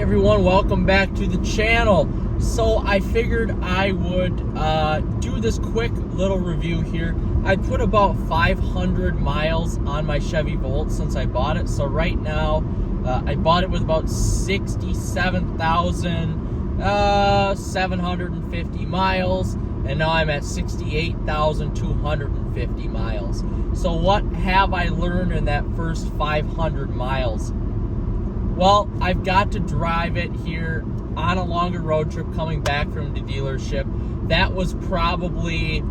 Hey everyone, welcome back to the channel. So I figured I would do this quick little review here. I put about 500 miles on my Chevy Volt since I bought it. So right now, I bought it with about 67,750 miles, and now I'm at 68,250 miles. So what have I learned in that first 500 miles? Well, I've got to drive it here on a longer road trip coming back from the dealership. That was probably,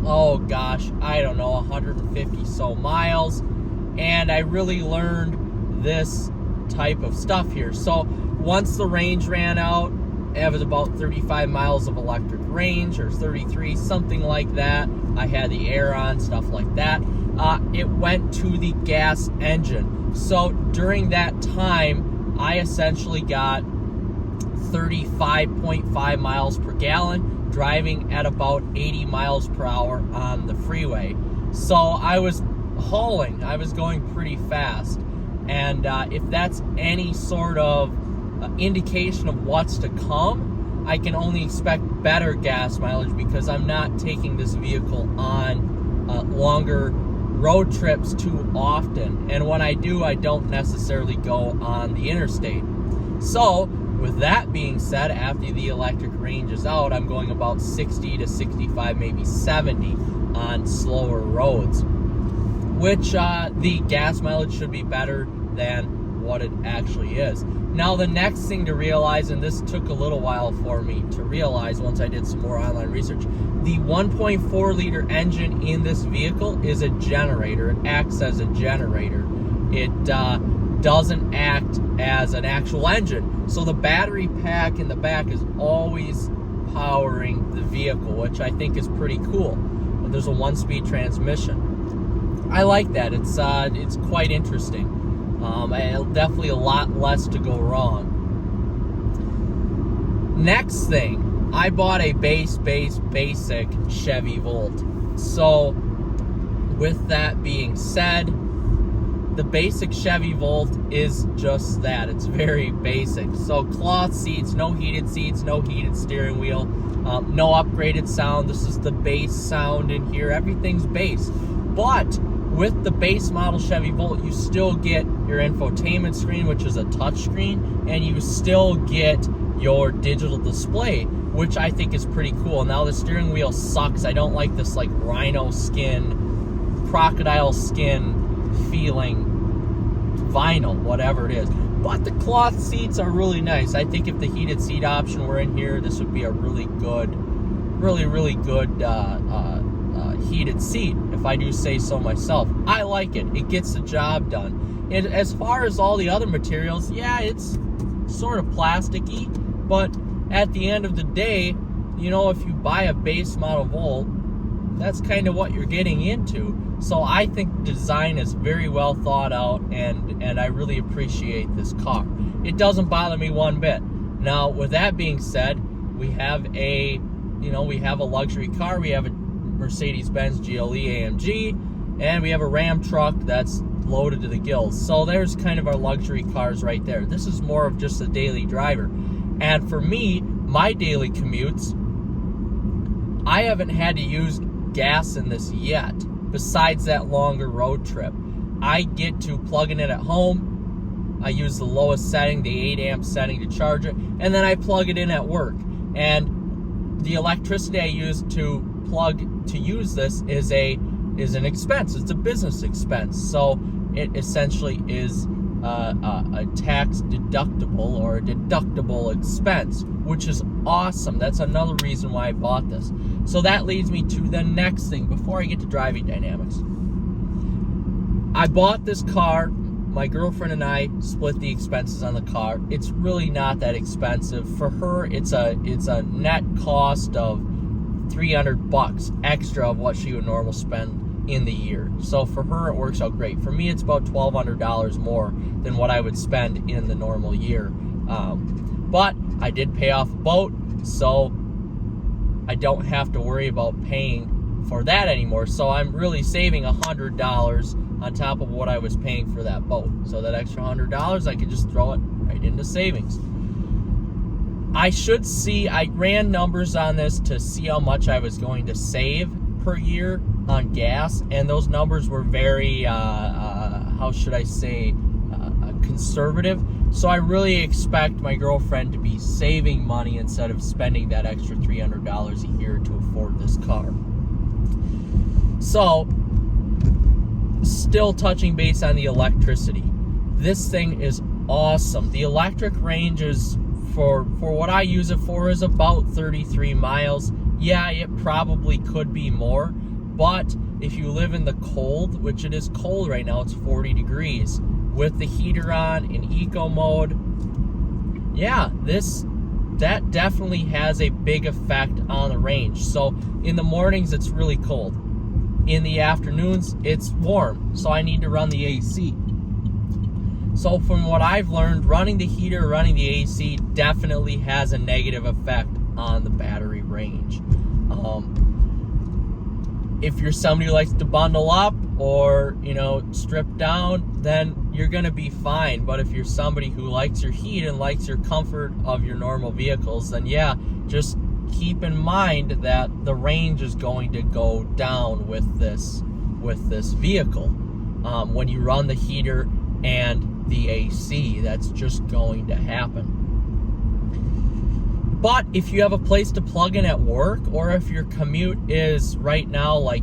oh gosh, I don't know, 150 so miles. And I really learned this type of stuff here. So once the range ran out, it was about 35 miles of electric range, or 33, something like that. I had the air on, stuff like that. It went to the gas engine. So during that time, I essentially got 35.5 miles per gallon, driving at about 80 miles per hour on the freeway. So I was hauling, I was going pretty fast. And if that's any sort of indication of what's to come, I can only expect better gas mileage because I'm not taking this vehicle on longer road trips too often, and when I do, I don't necessarily go on the interstate. So with that being said, after the electric range is out, I'm going about 60 to 65, maybe 70 on slower roads, which the gas mileage should be better than what it actually is. Now the next thing to realize, and this took a little while for me to realize once I did some more online research, the 1.4 liter engine in this vehicle is a generator. It acts as a generator. It doesn't act as an actual engine. So the battery pack in the back is always powering the vehicle, which I think is pretty cool. And there's a 1-speed transmission. I like that. It's quite interesting. Definitely a lot less to go wrong. Next thing, I bought a basic Chevy Volt. So with that being said, the basic Chevy Volt is just that. It's very basic. So cloth seats, no heated steering wheel, no upgraded sound. This is the base sound in here. Everything's base. But with the base model Chevy Volt, you still get your infotainment screen, which is a touch screen, and you still get your digital display, which I think is pretty cool. Now the steering wheel sucks. I don't like this like rhino skin, crocodile skin feeling vinyl, whatever it is. But the cloth seats are really nice. I think if the heated seat option were in here, this would be a really good heated seat, if I do say so myself. I like it. It gets the job done. And as far as all the other materials, yeah, it's sort of plasticky, but at the end of the day, you know, if you buy a base model Volt, that's kind of what you're getting into. So I think design is very well thought out, and I really appreciate this car. It doesn't bother me one bit. Now, with that being said, we have a luxury car. We have a Mercedes-Benz GLE AMG, and we have a Ram truck that's loaded to the gills. So there's kind of our luxury cars right there. This is more of just a daily driver. And for me, my daily commutes, I haven't had to use gas in this yet, besides that longer road trip. I get to plug in it at home. I use the lowest setting, the 8 amp setting, to charge it, and then I plug it in at work. And the electricity I use to use this is an expense. It's a business expense. So it essentially is a tax deductible or a deductible expense, which is awesome. That's another reason why I bought this. So that leads me to the next thing before I get to driving dynamics. I bought this car. My girlfriend and I split the expenses on the car. It's really not that expensive. For her, it's a net cost of $300 extra of what she would normally spend in the year. So for her, it works out great. For me, it's about $1,200 more than what I would spend in the normal year. But I did pay off a boat, so I don't have to worry about paying for that anymore. So I'm really saving $100 on top of what I was paying for that boat. So that extra $100, I could just throw it right into savings. I ran numbers on this to see how much I was going to save per year on gas, and those numbers were very, how should I say, conservative. So I really expect my girlfriend to be saving money instead of spending that extra $300 a year to afford this car. So, still touching base on the electricity. This thing is awesome. The electric range is, for what I use it for, is about 33 miles. Yeah, it probably could be more, but if you live in the cold, which it is cold right now, it's 40 degrees, with the heater on in eco mode, yeah, that definitely has a big effect on the range. So in the mornings, it's really cold. In the afternoons, it's warm, so I need to run the AC. So from what I've learned, running the heater, running the AC definitely has a negative effect on the battery range. If you're somebody who likes to bundle up or, strip down, then you're going to be fine. But if you're somebody who likes your heat and likes your comfort of your normal vehicles, then yeah, just keep in mind that the range is going to go down with this vehicle. When you run the heater and the AC, that's just going to happen. But if you have a place to plug in at work, or if your commute is right now like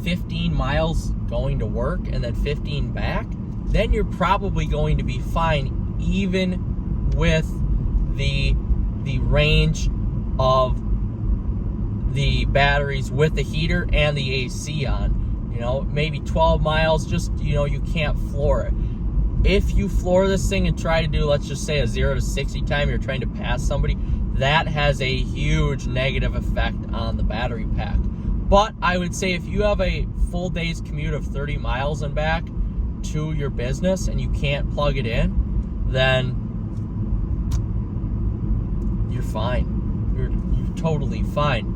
15 miles going to work and then 15 back, then you're probably going to be fine, even with the range of the batteries with the heater and the AC on. Maybe 12 miles, just, you can't floor it. If you floor this thing and try to do, let's just say, a 0 to 60 time, you're trying to pass somebody, that has a huge negative effect on the battery pack. But I would say if you have a full day's commute of 30 miles and back to your business and you can't plug it in, then you're fine. You're totally fine.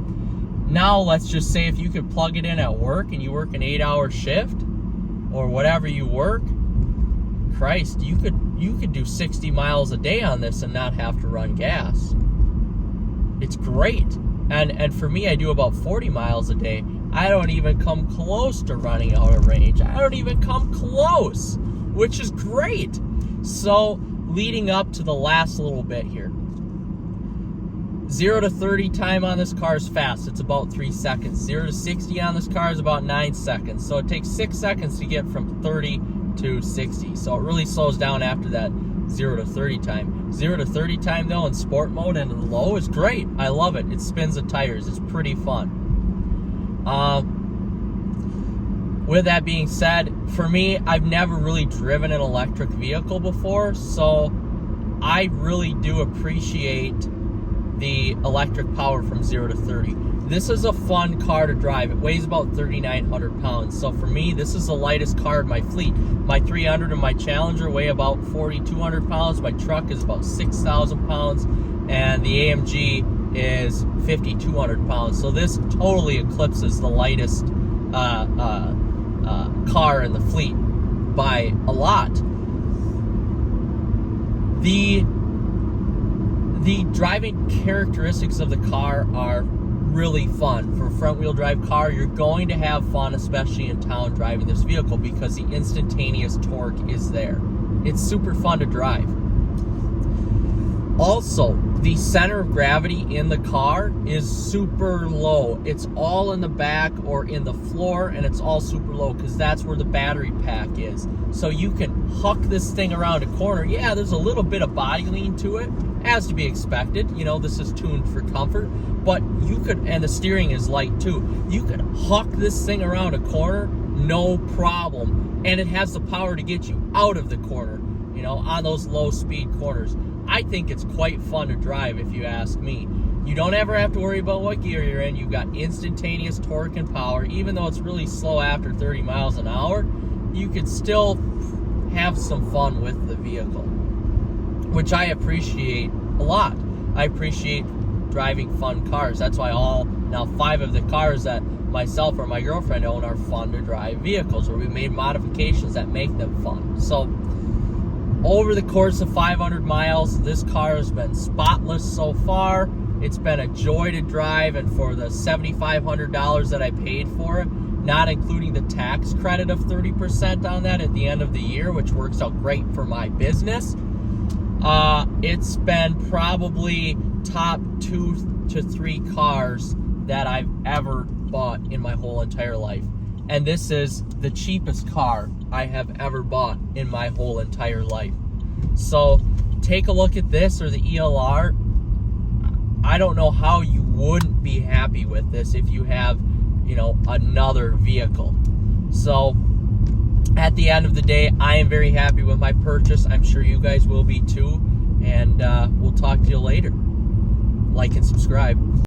Now let's just say if you could plug it in at work and you work an 8-hour shift or whatever you work, Christ, you could do 60 miles a day on this and not have to run gas. It's great. And for me, I do about 40 miles a day. I don't even come close to running out of range. I don't even come close, which is great. So leading up to the last little bit here, 0 to 30 time on this car is fast. It's about 3 seconds. 0 to 60 on this car is about 9 seconds. So it takes 6 seconds to get from 30 to 60. So it really slows down after that 0 to 30 time. 0 to 30 time, though, in sport mode and in low is great. I love it. It spins the tires. It's pretty fun. With that being said, for me, I've never really driven an electric vehicle before, so I really do appreciate the electric power from 0 to 30. This is a fun car to drive. It weighs about 3,900 pounds. So for me, this is the lightest car in my fleet. My 300 and my Challenger weigh about 4,200 pounds. My truck is about 6,000 pounds. And the AMG is 5,200 pounds. So this totally eclipses the lightest car in the fleet by a lot. The driving characteristics of the car are really fun. For a front-wheel drive car, you're going to have fun, especially in town, driving this vehicle because the instantaneous torque is there. It's super fun to drive. Also, the center of gravity in the car is super low. It's all in the back or in the floor, and it's all super low because that's where the battery pack is. So you can huck this thing around a corner. Yeah, there's a little bit of body lean to it, as to be expected. This is tuned for comfort, but you could, and the steering is light too. You could huck this thing around a corner, no problem. And it has the power to get you out of the corner, on those low speed corners. I think it's quite fun to drive, if you ask me. You don't ever have to worry about what gear you're in. You've got instantaneous torque and power. Even though it's really slow after 30 miles an hour, you could still have some fun with the vehicle, which I appreciate a lot. I appreciate driving fun cars. That's why now 5 of the cars that myself or my girlfriend own are fun to drive vehicles, or we made modifications that make them fun. So over the course of 500 miles, this car has been spotless so far. It's been a joy to drive, and for the $7,500 that I paid for it, not including the tax credit of 30% on that at the end of the year, which works out great for my business, it's been probably top 2 to 3 cars that I've ever bought in my whole entire life. And this is the cheapest car I have ever bought in my whole entire life. So take a look at this, or the ELR. I don't know how you wouldn't be happy with this if you have, another vehicle. So at the end of the day, I am very happy with my purchase. I'm sure you guys will be too. And we'll talk to you later. Like and subscribe.